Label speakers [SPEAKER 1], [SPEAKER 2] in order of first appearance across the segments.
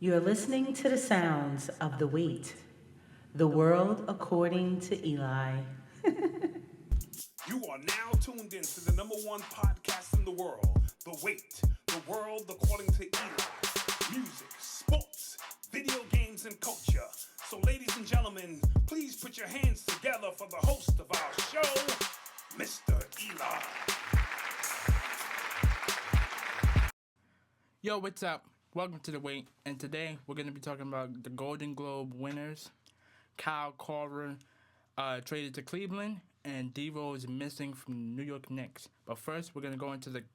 [SPEAKER 1] You're listening to the sounds of The Wait, the world according to Eli.
[SPEAKER 2] You are now tuned in to the #1 podcast in the world, The Wait, the world according to Eli. Music, sports, video games, and culture. So ladies and gentlemen, please put your hands together for the host of our show, Mr. Eli.
[SPEAKER 3] Yo, what's up? Welcome to The Wait, and today we're going to be talking about the Golden Globe winners. KORVER traded to Cleveland, and D-Rose missing from the New York Knicks. But first, we're going to go into the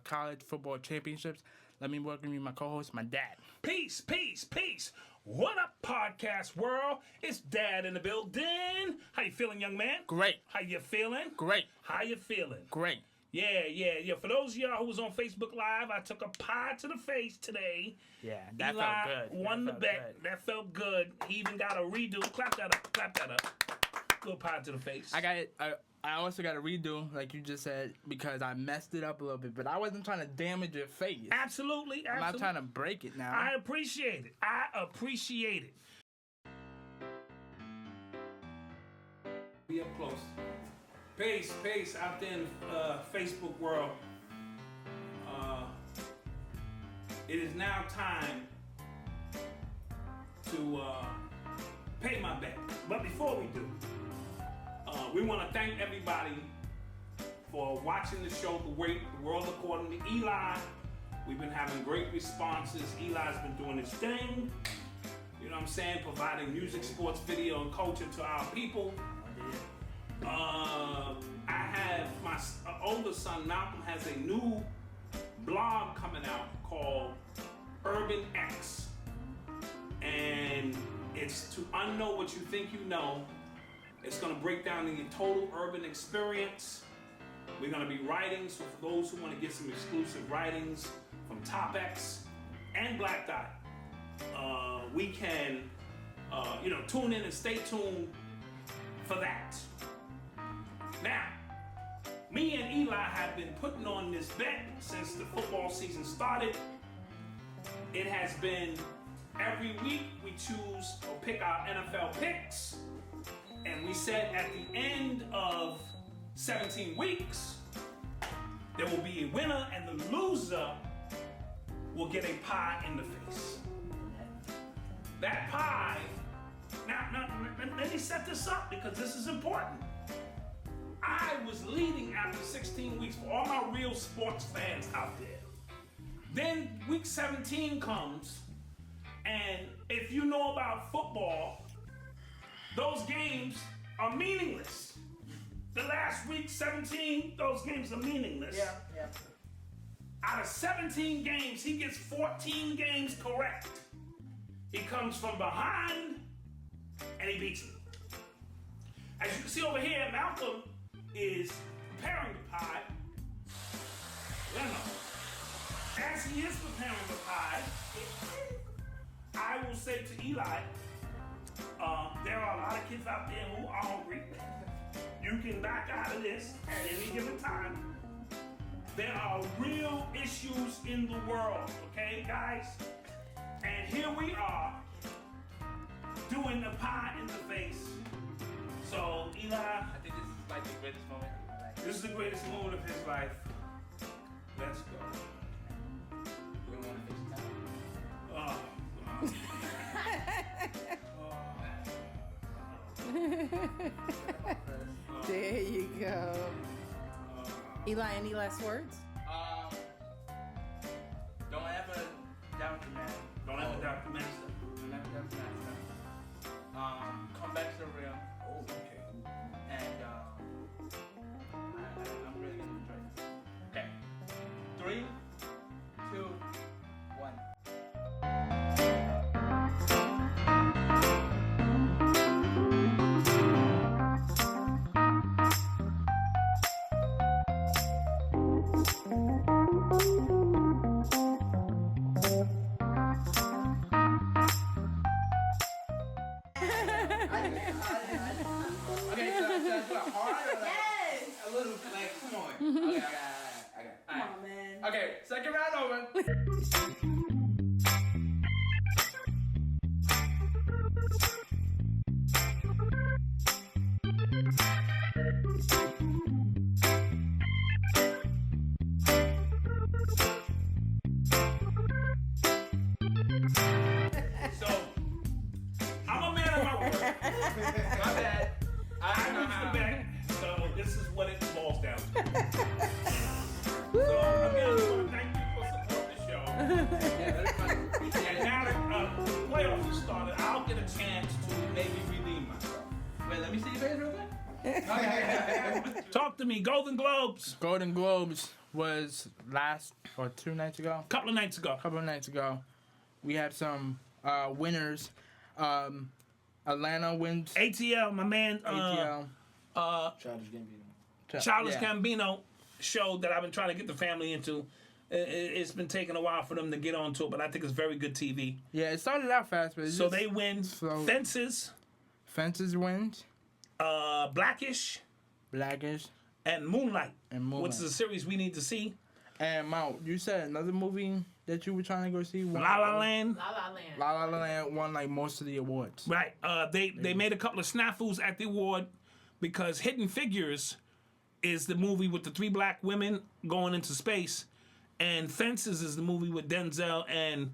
[SPEAKER 3] college football championships. Let me welcome you, my co-host, my dad.
[SPEAKER 2] Peace, peace, peace. What up, podcast world? It's Dad in the building. How you feeling, young man?
[SPEAKER 3] Great.
[SPEAKER 2] How you feeling?
[SPEAKER 3] Great.
[SPEAKER 2] How you feeling?
[SPEAKER 3] Great.
[SPEAKER 2] Yeah. For those of y'all who was on Facebook Live, I took a pie to the face today.
[SPEAKER 3] Yeah, that
[SPEAKER 2] Eli
[SPEAKER 3] felt good.
[SPEAKER 2] Won the bet. That felt good. He even got a redo. Clap that up. Little pie to the face.
[SPEAKER 3] I also got a redo, like you just said, because I messed it up a little bit. But I wasn't trying to damage your face.
[SPEAKER 2] Absolutely.
[SPEAKER 3] I'm not trying to break it now.
[SPEAKER 2] I appreciate it. Be up close. Peace out there in Facebook world. It is now time to pay my bet. But before we do, we want to thank everybody for watching the show, The Wait, the world according to Eli. We've been having great responses. Eli's been doing his thing. You know what I'm saying? Providing music, sports, video, and culture to our people. I have my older son Malcolm has a new blog coming out called Urban X, and it's to unknow what you think you know. It's going to break down the total urban experience. We're going to be writing, so for those who want to get some exclusive writings from Top X and Black Dot, we can tune in and stay tuned for that. Now, me and Eli have been putting on this bet since the football season started. It has been every week we choose or pick our NFL picks, and we said at the end of 17 weeks, there will be a winner, and the loser will get a pie in the face. That pie, now let me set this up because this is important. I was leading after 16 weeks for all my real sports fans out there. Then week 17 comes, and if you know about football, those games are meaningless. The last week 17, those games are meaningless.
[SPEAKER 3] Yeah.
[SPEAKER 2] Out of 17 games, he gets 14 games correct. He comes from behind, and he beats me. As you can see over here, Malcolm is preparing the pie. As he is preparing the pie, I will say to Eli, there are a lot of kids out there who are hungry. You can back out of this at any given time. There are real issues in the world, okay, guys? And here we are doing the pie in the face. So, Eli,
[SPEAKER 3] I think this is like the greatest moment of my life.
[SPEAKER 2] this is the greatest moment of his life. Let's go.
[SPEAKER 3] We're going to FaceTime.
[SPEAKER 4] There you go. Eli, any last words?
[SPEAKER 3] Don't ever doubt the man.
[SPEAKER 2] Don't ever doubt the master.
[SPEAKER 3] Don't ever doubt the master. Come back to the real.
[SPEAKER 2] Oh, okay.
[SPEAKER 3] And I'm really gonna enjoy this. Okay. 3, 2, 1. Okay, so that's what hard or like a little like come on. Okay, I got it.
[SPEAKER 4] Come on, man.
[SPEAKER 3] Okay, second round over.
[SPEAKER 2] And now that the playoffs have started, I'll get a chance to maybe redeem myself.
[SPEAKER 3] Wait, let me see your face real quick.
[SPEAKER 2] Talk to me, Golden Globes.
[SPEAKER 3] Golden Globes was last or 2 nights ago.
[SPEAKER 2] Couple of nights ago.
[SPEAKER 3] We had some winners. Atlanta wins.
[SPEAKER 2] ATL, my man.
[SPEAKER 3] ATL.
[SPEAKER 2] Childish Gambino show that I've been trying to get the family into. It's been taking a while for them to get onto it, but I think it's very good TV.
[SPEAKER 3] Yeah, it started out fast, but
[SPEAKER 2] so they win. Fences
[SPEAKER 3] wins.
[SPEAKER 2] Blackish, and Moonlight, which is a series we need to see.
[SPEAKER 3] And Mount, you said another movie that you were trying to go see.
[SPEAKER 2] La La Land.
[SPEAKER 4] La La Land.
[SPEAKER 3] La La Land won like most of the awards.
[SPEAKER 2] Right. They made a couple of snafus at the award because Hidden Figures is the movie with the 3 black women going into space, and Fences is the movie with Denzel and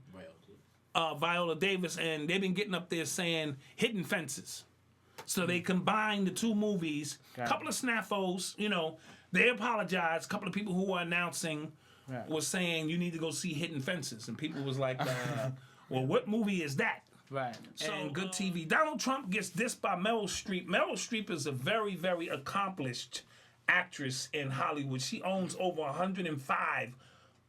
[SPEAKER 2] Viola Davis, and they've been getting up there saying Hidden Fences. So they combined the 2 movies. A couple of snafos, you know. They apologized. A couple of people who were announcing was saying you need to go see Hidden Fences, and people was like, "Well, what movie is that?"
[SPEAKER 3] Right.
[SPEAKER 2] So good TV. Donald Trump gets dissed by Meryl Streep. Meryl Streep is a very, very accomplished actress in Hollywood. She owns over 105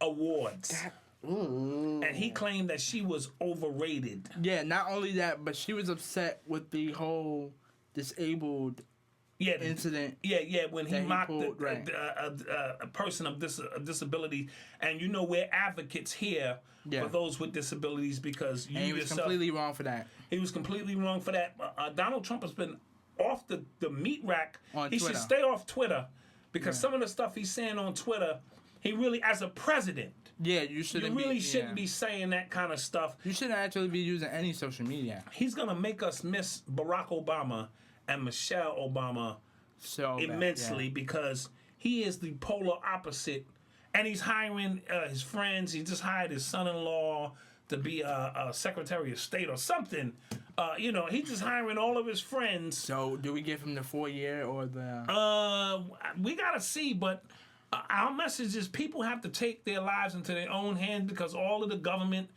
[SPEAKER 2] awards. And he claimed that she was overrated.
[SPEAKER 3] Yeah, not only that, but she was upset with the whole disabled incident.
[SPEAKER 2] Yeah, when he mocked a person of disability. And you know, we're advocates here for those with disabilities because you
[SPEAKER 3] he was completely wrong for that.
[SPEAKER 2] He was completely wrong for that. Donald Trump has been off the meat rack.
[SPEAKER 3] On
[SPEAKER 2] he
[SPEAKER 3] Twitter.
[SPEAKER 2] Should stay off Twitter because some of the stuff he's saying on Twitter, he really, as a president,
[SPEAKER 3] you shouldn't.
[SPEAKER 2] You really shouldn't be saying that kind of stuff.
[SPEAKER 3] You shouldn't actually be using any social media.
[SPEAKER 2] He's gonna make us miss Barack Obama and Michelle Obama immensely because he is the polar opposite, and he's hiring his friends. He just hired his son-in-law to be a Secretary of State or something. You know, he's just hiring all of his friends.
[SPEAKER 3] So, do we give him the 4-year or the?
[SPEAKER 2] We gotta see, but. Our message is people have to take their lives into their own hands because all of the government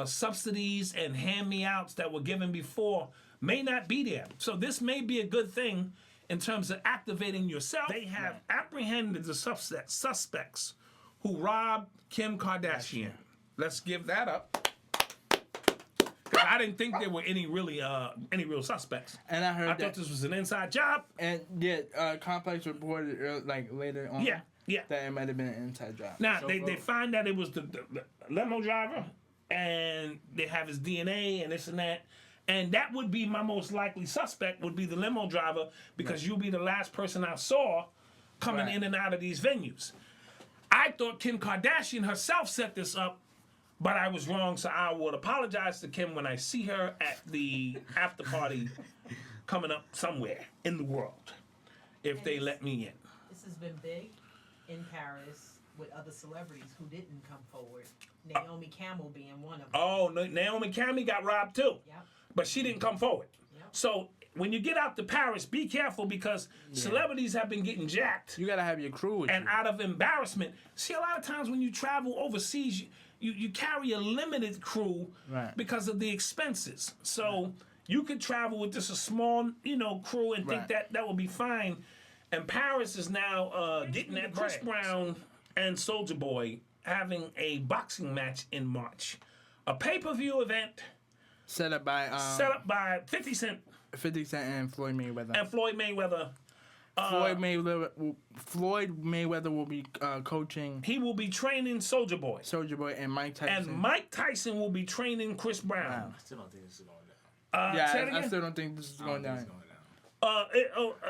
[SPEAKER 2] subsidies and hand-me-outs that were given before may not be there. So this may be a good thing in terms of activating yourself. They have apprehended the suspects who robbed Kim Kardashian. Let's give that up. Because I didn't think there were any real suspects.
[SPEAKER 3] And I
[SPEAKER 2] thought this was an inside job.
[SPEAKER 3] And Complex reported like later on.
[SPEAKER 2] Yeah.
[SPEAKER 3] That it might have been an inside job.
[SPEAKER 2] Now, they find that it was the limo driver, and they have his DNA and this and that. And that would be my most likely suspect, would be the limo driver, because you'll be the last person I saw coming in and out of these venues. I thought Kim Kardashian herself set this up, but I was wrong, so I would apologize to Kim when I see her at the after party coming up somewhere in the world, if they let me in.
[SPEAKER 5] This has been big in Paris with other celebrities who didn't come forward. Naomi Campbell being one of them.
[SPEAKER 2] Oh, Naomi Campbell got robbed too.
[SPEAKER 5] Yep.
[SPEAKER 2] But she didn't come forward.
[SPEAKER 5] Yep.
[SPEAKER 2] So when you get out to Paris, be careful because celebrities have been getting jacked.
[SPEAKER 3] You gotta have your crew with you.
[SPEAKER 2] Out of embarrassment. See, a lot of times when you travel overseas, you carry a limited crew because of the expenses. So you could travel with just a small, crew and think that will be fine. And Paris is now getting at Chris Brown and Soulja Boy having a boxing match in March. A pay-per-view event
[SPEAKER 3] set up by
[SPEAKER 2] 50 Cent.
[SPEAKER 3] 50 Cent and Floyd Mayweather. Floyd Mayweather will be coaching.
[SPEAKER 2] He will be training Soulja Boy.
[SPEAKER 3] And Mike Tyson.
[SPEAKER 2] And Mike Tyson will be training Chris Brown.
[SPEAKER 6] I still don't think this is going down.
[SPEAKER 3] I still don't think this is going down.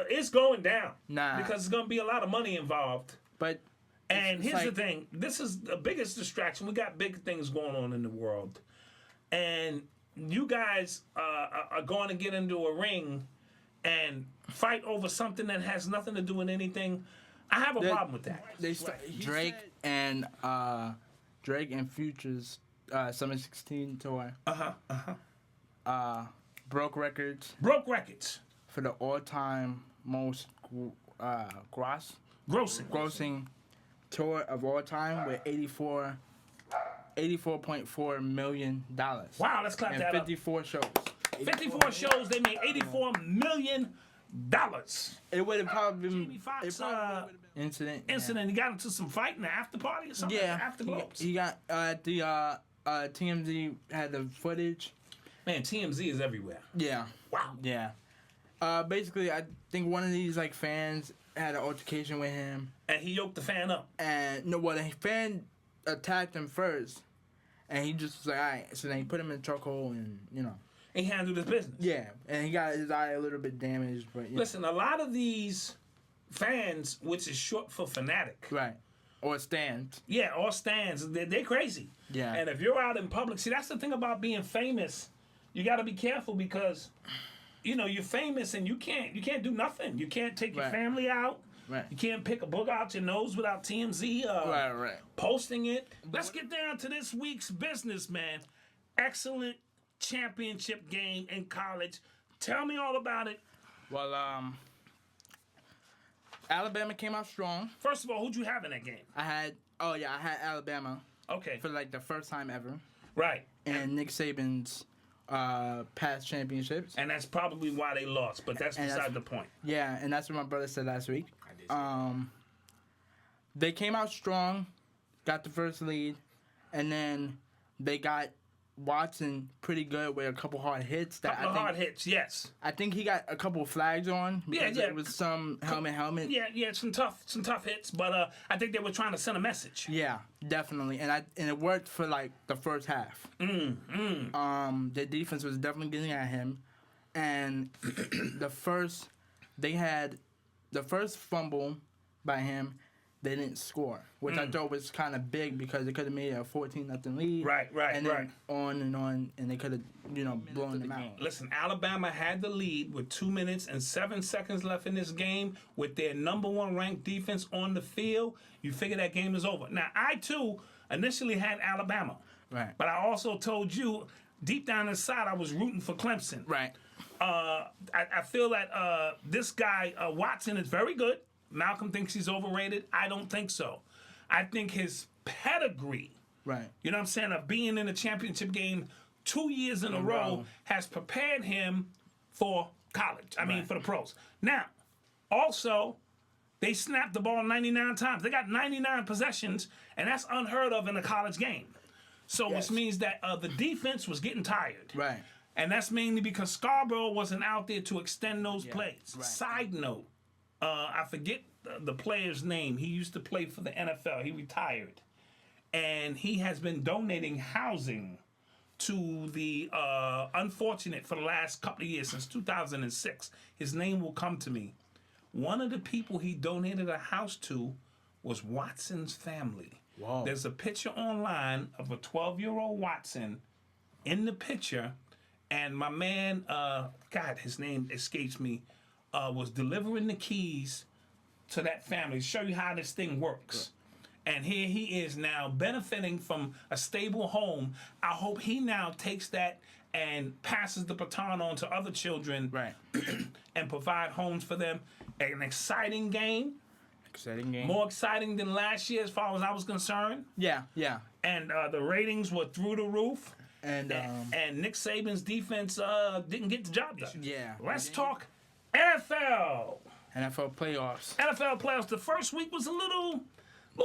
[SPEAKER 2] It's going down.
[SPEAKER 3] Nah.
[SPEAKER 2] Because there's going to be a lot of money involved. And here's the thing. This is the biggest distraction. We got big things going on in the world. And you guys are going to get into a ring and fight over something that has nothing to do with anything. I have a problem with that.
[SPEAKER 3] Drake and Future's Summer 16 tour. Broke records for the all-time most grossing tour of all time with 84 $84.4 million.
[SPEAKER 7] Wow, let's clap
[SPEAKER 3] and
[SPEAKER 7] that up.
[SPEAKER 3] 54 shows.
[SPEAKER 7] 54 shows, they made $84 million.
[SPEAKER 3] It would have probably been
[SPEAKER 7] Jamie Foxx,
[SPEAKER 3] it probably would've been incident.
[SPEAKER 7] Incident. He got into some fight in the after party or something?
[SPEAKER 3] Yeah,
[SPEAKER 7] Afterglows.
[SPEAKER 3] he got at the TMZ had the footage.
[SPEAKER 7] Man, TMZ is everywhere.
[SPEAKER 3] Yeah.
[SPEAKER 7] Wow.
[SPEAKER 3] Yeah. Basically, I think one of these like fans had an altercation with him,
[SPEAKER 7] And he yoked the fan up.
[SPEAKER 3] and no, well, the fan attacked him first, and he just was like, all right. So then he put him in the chokehold, and
[SPEAKER 7] He handled his business.
[SPEAKER 3] yeah, and he got his eye a little bit damaged, but
[SPEAKER 7] Listen, a lot of these fans, which is short for fanatic,
[SPEAKER 3] right, or stands.
[SPEAKER 7] yeah, or stands, they're crazy.
[SPEAKER 3] Yeah.
[SPEAKER 7] And if you're out in public, see, that's the thing about being famous. You got to be careful because, you're famous and you can't do nothing. You can't take your
[SPEAKER 3] Right.
[SPEAKER 7] family out.
[SPEAKER 3] Right.
[SPEAKER 7] You can't pick a book out your nose without TMZ
[SPEAKER 3] Right.
[SPEAKER 7] posting it. Let's get down to this week's business, man. Excellent championship game in college. Tell me all about it.
[SPEAKER 3] Well, Alabama came out strong.
[SPEAKER 7] First of all, who'd you have in that game?
[SPEAKER 3] I had Alabama
[SPEAKER 7] Okay.
[SPEAKER 3] for like the first time ever,
[SPEAKER 7] Right.
[SPEAKER 3] and Nick Saban's past championships.
[SPEAKER 7] And that's probably why they lost, but that's
[SPEAKER 3] And
[SPEAKER 7] beside
[SPEAKER 3] that's-
[SPEAKER 7] the point.
[SPEAKER 3] Yeah, and that's what my brother said last week.
[SPEAKER 6] I did say that.
[SPEAKER 3] They came out strong, got the first lead, and then they got Watson pretty good with a couple hard hits. That
[SPEAKER 7] Couple of hard hits, yes.
[SPEAKER 3] I think he got a couple of flags on because
[SPEAKER 7] yeah.
[SPEAKER 3] it was some helmet.
[SPEAKER 7] Yeah, some tough hits, but I think they were trying to send a message.
[SPEAKER 3] Yeah, definitely, and it worked for like the first half. The defense was definitely getting at him, and the first fumble by him, they didn't score, which I thought was kind of big because they could have made a 14-0 lead.
[SPEAKER 7] Right,
[SPEAKER 3] and then on, and they could have blown them out.
[SPEAKER 7] Listen, Alabama had the lead with 2 minutes and 7 seconds left in this game with their number one ranked defense on the field. You figure that game is over. Now, I too initially had Alabama,
[SPEAKER 3] Right.
[SPEAKER 7] but I also told you deep down inside I was rooting for Clemson.
[SPEAKER 3] Right.
[SPEAKER 7] I feel that this guy Watson is very good. Malcolm thinks he's overrated. I don't think so. I think his pedigree,
[SPEAKER 3] Right.
[SPEAKER 7] you know what I'm saying, of being in a championship game 2 years in a row has prepared him for college. I mean, for the pros. Now, also, they snapped the ball 99 times. They got 99 possessions, and that's unheard of in a college game. So,
[SPEAKER 3] Yes.
[SPEAKER 7] which means that the defense was getting tired.
[SPEAKER 3] Right.
[SPEAKER 7] And that's mainly because Scarborough wasn't out there to extend those plays.
[SPEAKER 3] right.
[SPEAKER 7] Side note, I forget the player's name. He used to play for the NFL. He retired. And he has been donating housing to the unfortunate for the last couple of years, since 2006. His name will come to me. One of the people he donated a house to was Watson's family.
[SPEAKER 3] Whoa.
[SPEAKER 7] There's a picture online of a 12-year-old Watson in the picture, and my man, God, his name escapes me, was delivering the keys to that family to show you how this thing works. And here he is now benefiting from a stable home. I hope he now takes that and passes the baton on to other children
[SPEAKER 3] Right.
[SPEAKER 7] and provide homes for them. An exciting game,
[SPEAKER 3] Exciting game.
[SPEAKER 7] more exciting than last year as far as I was concerned.
[SPEAKER 3] Yeah. Yeah.
[SPEAKER 7] And the ratings were through the roof.
[SPEAKER 3] And
[SPEAKER 7] And Nick Saban's defense didn't get the job done.
[SPEAKER 3] yeah.
[SPEAKER 7] Let's talk NFL.
[SPEAKER 3] NFL playoffs.
[SPEAKER 7] NFL playoffs. The first week was a little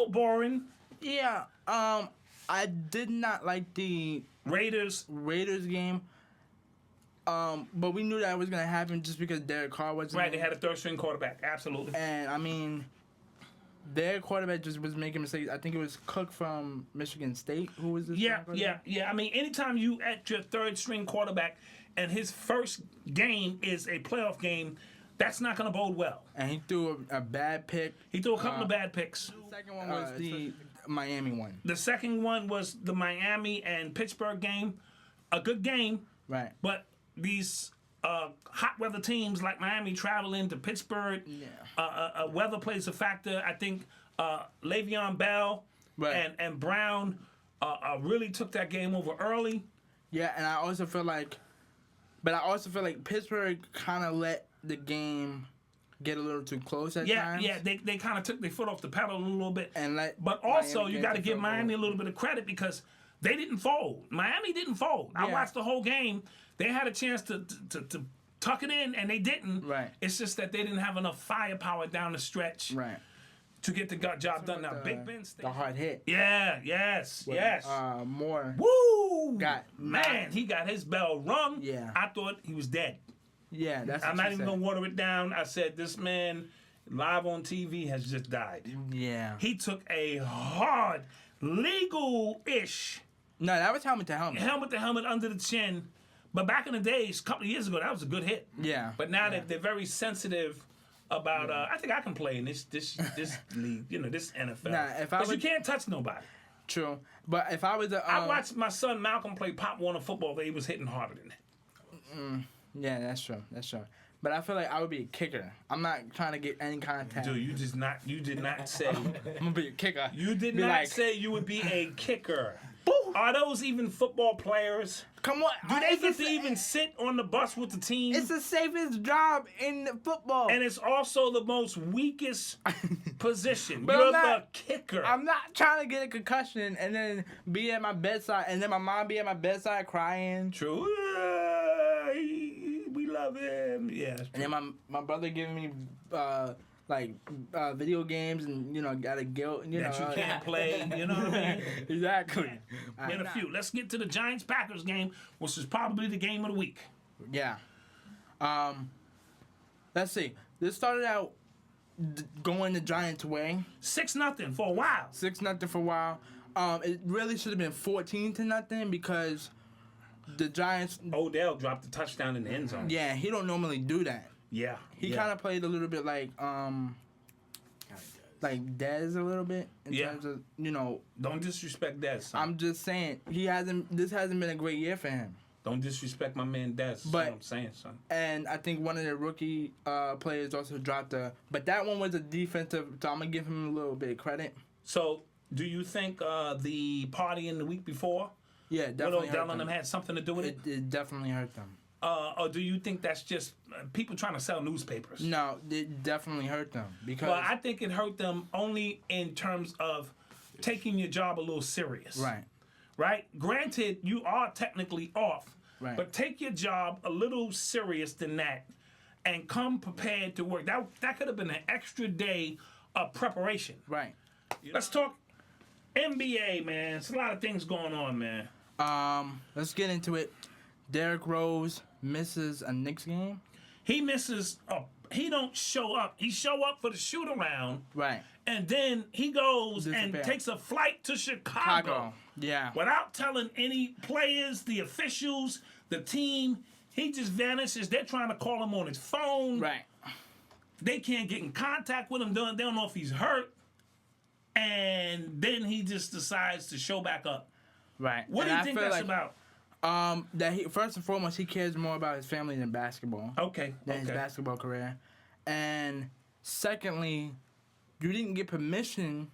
[SPEAKER 7] boring.
[SPEAKER 3] Yeah. I did not like the
[SPEAKER 7] Raiders.
[SPEAKER 3] Raiders game. But we knew that was gonna happen just because Derrick Carr wasn't
[SPEAKER 7] Right, they
[SPEAKER 3] there.
[SPEAKER 7] had a third string quarterback. Absolutely.
[SPEAKER 3] And I mean, their quarterback just was making mistakes. I think it was Cook from Michigan State who was this.
[SPEAKER 7] Yeah. I mean, anytime you at your third string quarterback and his first game is a playoff game, that's not going to bode well.
[SPEAKER 3] And he threw a bad pick.
[SPEAKER 7] He threw a couple of bad picks.
[SPEAKER 3] The second one was the Miami one.
[SPEAKER 7] The second one was the Miami and Pittsburgh game. A good game,
[SPEAKER 3] Right.
[SPEAKER 7] but these hot weather teams like Miami travel into Pittsburgh. Weather plays a factor. I think Le'Veon Bell
[SPEAKER 3] Right.
[SPEAKER 7] and Brown really took that game over early.
[SPEAKER 3] Yeah, and I also feel like Pittsburgh kind of let the game get a little too close at times.
[SPEAKER 7] Yeah, they kind of took their foot off the pedal a little bit.
[SPEAKER 3] And let
[SPEAKER 7] But also,
[SPEAKER 3] Miami
[SPEAKER 7] you
[SPEAKER 3] get
[SPEAKER 7] got to
[SPEAKER 3] the
[SPEAKER 7] give
[SPEAKER 3] field
[SPEAKER 7] Miami a
[SPEAKER 3] goal.
[SPEAKER 7] little bit of credit because They didn't fold. Miami didn't fold. I
[SPEAKER 3] Yeah.
[SPEAKER 7] watched the whole game. They had a chance to tuck it in, and they didn't.
[SPEAKER 3] Right.
[SPEAKER 7] It's just that they didn't have enough firepower down the stretch
[SPEAKER 3] Right.
[SPEAKER 7] to get the job done. Now, Big Ben stayed.
[SPEAKER 3] The hard hit.
[SPEAKER 7] Yeah, yes.
[SPEAKER 3] More.
[SPEAKER 7] Woo!
[SPEAKER 3] Got
[SPEAKER 7] Man, he got his bell rung.
[SPEAKER 3] Yeah.
[SPEAKER 7] I thought he was dead.
[SPEAKER 3] Yeah, that's.
[SPEAKER 7] I'm
[SPEAKER 3] what
[SPEAKER 7] not
[SPEAKER 3] you
[SPEAKER 7] even
[SPEAKER 3] said.
[SPEAKER 7] gonna water it down. I said this man live on TV has just died.
[SPEAKER 3] Yeah.
[SPEAKER 7] He took a hard, legal-ish
[SPEAKER 3] No, that was helmet to helmet.
[SPEAKER 7] helmet to helmet under the chin. But back in the days, a couple of years ago, that was a good hit.
[SPEAKER 3] Yeah.
[SPEAKER 7] But now that they're very sensitive about, I think I can play in this league, this NFL.
[SPEAKER 3] Nah, if I
[SPEAKER 7] Because you
[SPEAKER 3] would-
[SPEAKER 7] can't touch nobody.
[SPEAKER 3] True. But if I was a,
[SPEAKER 7] I watched my son Malcolm play Pop Warner football. He was hitting harder than that.
[SPEAKER 3] yeah, that's true. That's true. But I feel like I would be a kicker. I'm not trying to get any contact.
[SPEAKER 7] Dude, you did not say.
[SPEAKER 3] I'm gonna be a kicker.
[SPEAKER 7] You did
[SPEAKER 3] Be
[SPEAKER 7] not
[SPEAKER 3] like,
[SPEAKER 7] say you would be a kicker. Are those even football players?
[SPEAKER 3] Come on.
[SPEAKER 7] Do they get to even sit on the bus with the team?
[SPEAKER 3] It's the safest job in football.
[SPEAKER 7] And it's also the most weakest position.
[SPEAKER 3] But
[SPEAKER 7] You're
[SPEAKER 3] I'm not-
[SPEAKER 7] the kicker.
[SPEAKER 3] I'm not trying to get a concussion and then be at my bedside and then my mom be at my bedside crying.
[SPEAKER 7] True. We love him. Yeah. that's
[SPEAKER 3] And
[SPEAKER 7] true.
[SPEAKER 3] then my brother giving me video games and got a guilt
[SPEAKER 7] That you can't play. You know what I mean?
[SPEAKER 3] Exactly.
[SPEAKER 7] In a few. Let's get to the Giants-Packers game, which is probably the game of the week.
[SPEAKER 3] Yeah. Let's see. This started out going the Giants' way,
[SPEAKER 7] 6-0 for a while.
[SPEAKER 3] 6-0 for a while. It really should have been 14-0 because the Giants.
[SPEAKER 7] Odell dropped the touchdown in the end zone.
[SPEAKER 3] Yeah, he don't normally do that.
[SPEAKER 7] Yeah.
[SPEAKER 3] He kind of played a little bit like Dez a little bit in
[SPEAKER 7] Yeah.
[SPEAKER 3] terms of
[SPEAKER 7] Don't disrespect Dez, son.
[SPEAKER 3] I'm just saying this hasn't been a great year for him.
[SPEAKER 7] Don't disrespect my man Dez. That's
[SPEAKER 3] But-
[SPEAKER 7] what I'm saying, son.
[SPEAKER 3] And I think one of the rookie players also dropped but that one was a defensive, so I'm gonna give him a little bit of credit.
[SPEAKER 7] So, do you think the party in the week before,
[SPEAKER 3] Yeah,
[SPEAKER 7] with
[SPEAKER 3] definitely
[SPEAKER 7] Odell
[SPEAKER 3] hurt
[SPEAKER 7] and them
[SPEAKER 3] them.
[SPEAKER 7] had something to do with it?
[SPEAKER 3] It definitely hurt them.
[SPEAKER 7] Or do you think that's just people trying to sell newspapers?
[SPEAKER 3] No, it definitely hurt them because
[SPEAKER 7] Well, I think it hurt them only in terms of taking your job a little serious.
[SPEAKER 3] right.
[SPEAKER 7] Right? Granted, you are technically off,
[SPEAKER 3] Right.
[SPEAKER 7] but take your job a little serious than that and come prepared to work. That could have been an extra day of preparation.
[SPEAKER 3] Right.
[SPEAKER 7] Let's talk NBA, man. There's a lot of things going on, man.
[SPEAKER 3] Let's get into it. Derrick Rose misses a Knicks game.
[SPEAKER 7] He misses he don't show up. He show up for the shoot around,
[SPEAKER 3] Right.
[SPEAKER 7] and then he goes and
[SPEAKER 3] Disappear.
[SPEAKER 7] takes a flight to Chicago
[SPEAKER 3] Chicago. Yeah.
[SPEAKER 7] without telling any players, the officials, the team. He just vanishes. They're trying to call him on his phone.
[SPEAKER 3] Right.
[SPEAKER 7] They can't get in contact with him. They don't know if he's hurt. And then he just decides to show back up.
[SPEAKER 3] Right.
[SPEAKER 7] What do
[SPEAKER 3] And
[SPEAKER 7] you
[SPEAKER 3] I
[SPEAKER 7] think
[SPEAKER 3] feel
[SPEAKER 7] that's
[SPEAKER 3] like,
[SPEAKER 7] about?
[SPEAKER 3] That he first and foremost he cares more about his family than basketball.
[SPEAKER 7] Okay.
[SPEAKER 3] Than his
[SPEAKER 7] Okay.
[SPEAKER 3] basketball career. And secondly, you didn't get permission.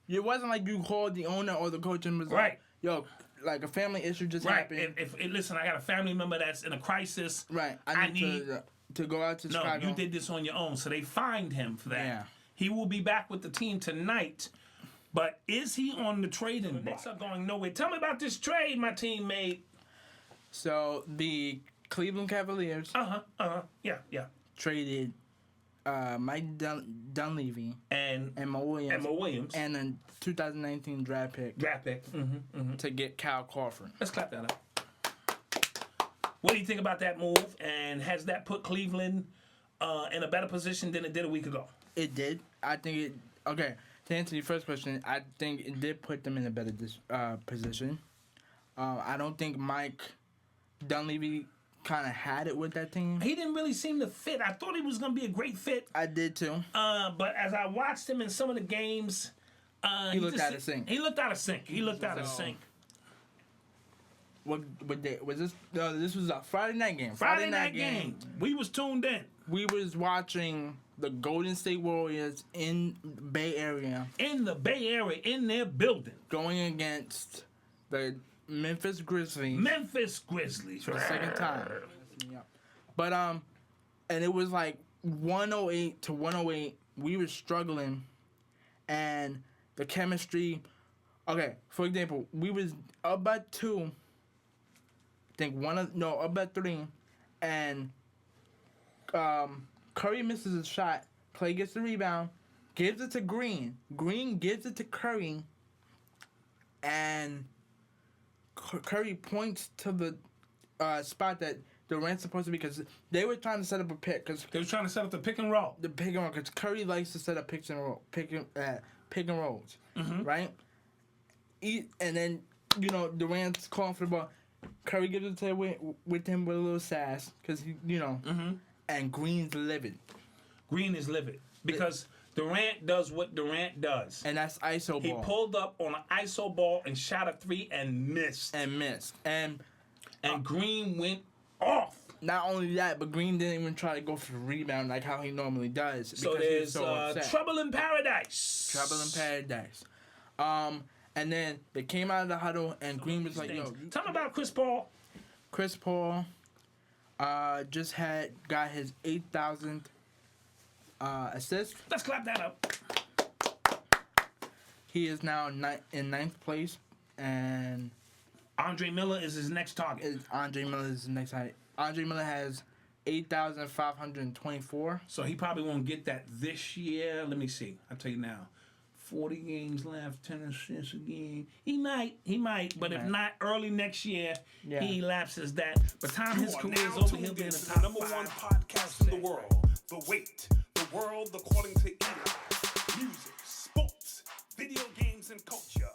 [SPEAKER 3] It wasn't like you called the owner or the coach and was
[SPEAKER 7] Right.
[SPEAKER 3] like, yo, like a family issue just
[SPEAKER 7] Right.
[SPEAKER 3] happened.
[SPEAKER 7] If listen, I got a family member that's in a crisis.
[SPEAKER 3] Right.
[SPEAKER 7] I
[SPEAKER 3] I need to go out to
[SPEAKER 7] No,
[SPEAKER 3] Chicago.
[SPEAKER 7] you did this on your own. So they fined him for that.
[SPEAKER 3] Yeah.
[SPEAKER 7] He will be back with the team tonight. But is he on the trading block? Knicks are going nowhere. Tell me about this trade my team made.
[SPEAKER 3] So the Cleveland Cavaliers
[SPEAKER 7] Yeah.
[SPEAKER 3] traded Mike Dunleavy
[SPEAKER 7] And
[SPEAKER 3] and Mo Williams
[SPEAKER 7] Mo Williams.
[SPEAKER 3] and a 2019 draft pick
[SPEAKER 7] Draft pick.
[SPEAKER 3] to get Kyle Korver.
[SPEAKER 7] Let's clap that up. What do you think about that move? And has that put Cleveland in a better position than it did a week ago?
[SPEAKER 3] It did. I think it. Okay, to answer your first question, I think it did put them in a better position. I don't think Mike Dunleavy kind of had it with that team.
[SPEAKER 7] He didn't really seem to fit. I thought he was going to be a great fit.
[SPEAKER 3] I did too.
[SPEAKER 7] But as I watched him in some of the games,
[SPEAKER 3] He looked out of sync.
[SPEAKER 7] He looked out of sync. He looked out of sync.
[SPEAKER 3] What day was this? This was a Friday night game.
[SPEAKER 7] Friday night game. We was tuned in.
[SPEAKER 3] We was watching the Golden State Warriors in Bay Area
[SPEAKER 7] In the Bay Area, in their building.
[SPEAKER 3] going against the Memphis Grizzlies
[SPEAKER 7] Memphis Grizzlies.
[SPEAKER 3] for the second time. But and it was like 108 to 108. We were struggling, and the chemistry Okay, for example, we was up by 2. I think up by 3, and Curry misses a shot. Clay gets the rebound, gives it to Green. Green gives it to Curry, and Curry points to the spot that Durant's supposed to be, because they were trying to set up a pick. Cause
[SPEAKER 7] They were trying to set up the pick and roll.
[SPEAKER 3] the pick and roll, because Curry likes to set up pick and rolls, right? And then Durant's calling for the ball. Curry gives it to with him with a little sass, because and Green's livid.
[SPEAKER 7] Green is livid because Durant does what Durant does.
[SPEAKER 3] And that's ISO
[SPEAKER 7] He
[SPEAKER 3] ball.
[SPEAKER 7] pulled up on an ISO ball and shot a 3 and missed.
[SPEAKER 3] And
[SPEAKER 7] Green went off.
[SPEAKER 3] not only that, but Green didn't even try to go for the rebound like how he normally does.
[SPEAKER 7] So
[SPEAKER 3] because he was
[SPEAKER 7] there's
[SPEAKER 3] upset.
[SPEAKER 7] trouble in paradise.
[SPEAKER 3] Trouble in paradise. And then they came out of the huddle, and Green was like, "Yo,
[SPEAKER 7] Tell me about Chris Paul.
[SPEAKER 3] Chris Paul just got his 8,000th assist.
[SPEAKER 7] Let's clap that up.
[SPEAKER 3] He is now in 9th place, and
[SPEAKER 7] Andre Miller is his next target.
[SPEAKER 3] Andre Miller is the next height. Andre Miller has 8,524.
[SPEAKER 7] So he probably won't get that this year. Let me see. I'll tell you now. 40 games left, 10 assists a game. He might, but if not, early next year, he elapses that. By the time his career is over, he'll be in the top
[SPEAKER 8] number
[SPEAKER 7] 5.
[SPEAKER 8] one podcast in the world. The Wait, the world according to Eli. Music, sports, video games, and culture.